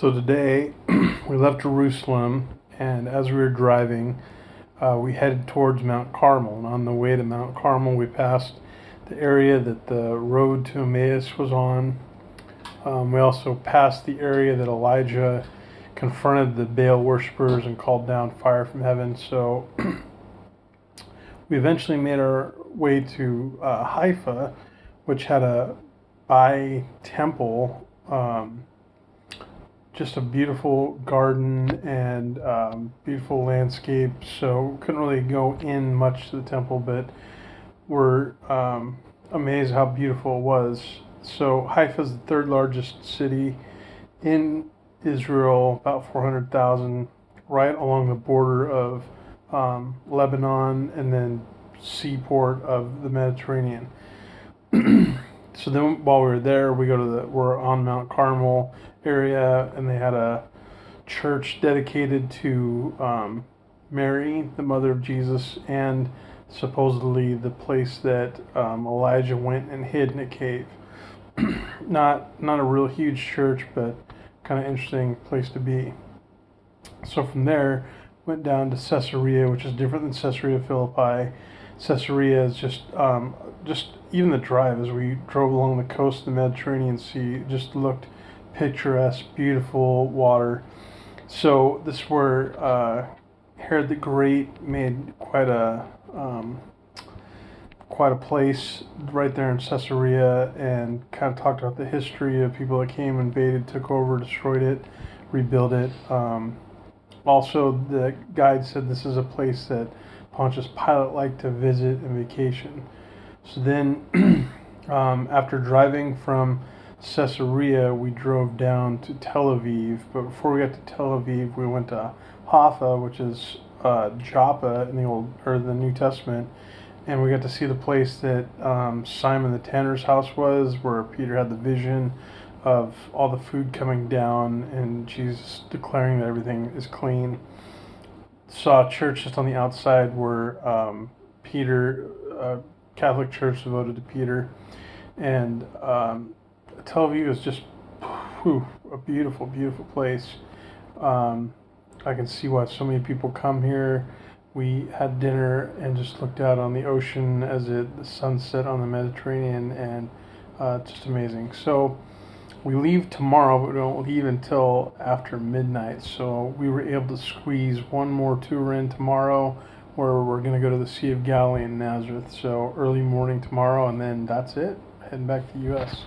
So today we left Jerusalem, and as we were driving, we headed towards Mount Carmel. And on the way to Mount Carmel, we passed the area that the road to Emmaus was on. We also passed the area that Elijah confronted the Baal worshippers and called down fire from heaven. So we eventually made our way to Haifa, which had a bi-temple, just a beautiful garden and beautiful landscape. So couldn't really go in much to the temple, but we're amazed how beautiful it was. So Haifa is the third largest city in Israel, about 400,000, right along the border of Lebanon and then seaport of the Mediterranean. So then while we were there, we're on Mount Carmel area, and they had a church dedicated to Mary, the mother of Jesus, and supposedly the place that Elijah went and hid in a cave. Not a real huge church, but kind of interesting place to be. So from there, went down to Caesarea, which is different than Caesarea Philippi. Caesarea is just even the drive as we drove along the coast of the Mediterranean Sea, it just looked picturesque, beautiful water. So this is where Herod the Great made quite a place right there in Caesarea, and kind of talked about the history of people that came, invaded, took over, destroyed it, rebuilt it. Also, the guide said this is a place that Pontius Pilate liked to visit and vacation. So then, after driving from Caesarea, we drove down to Tel Aviv. But before we got to Tel Aviv, we went to Haifa, which is Joppa in the New Testament, and we got to see the place that Simon the tanner's house was, where Peter had the vision of all the food coming down and Jesus declaring that everything is clean. Saw a church just on the outside where Peter, Catholic Church devoted to Peter, and Tel Aviv is just a beautiful, beautiful place. I can see why so many people come here. We had dinner and just looked out on the ocean as the sun set on the Mediterranean, and just amazing. So we leave tomorrow, but we don't leave until after midnight. So we were able to squeeze one more tour in tomorrow, where we're going to go to the Sea of Galilee in Nazareth. So early morning tomorrow, and then that's it. Heading back to the U.S.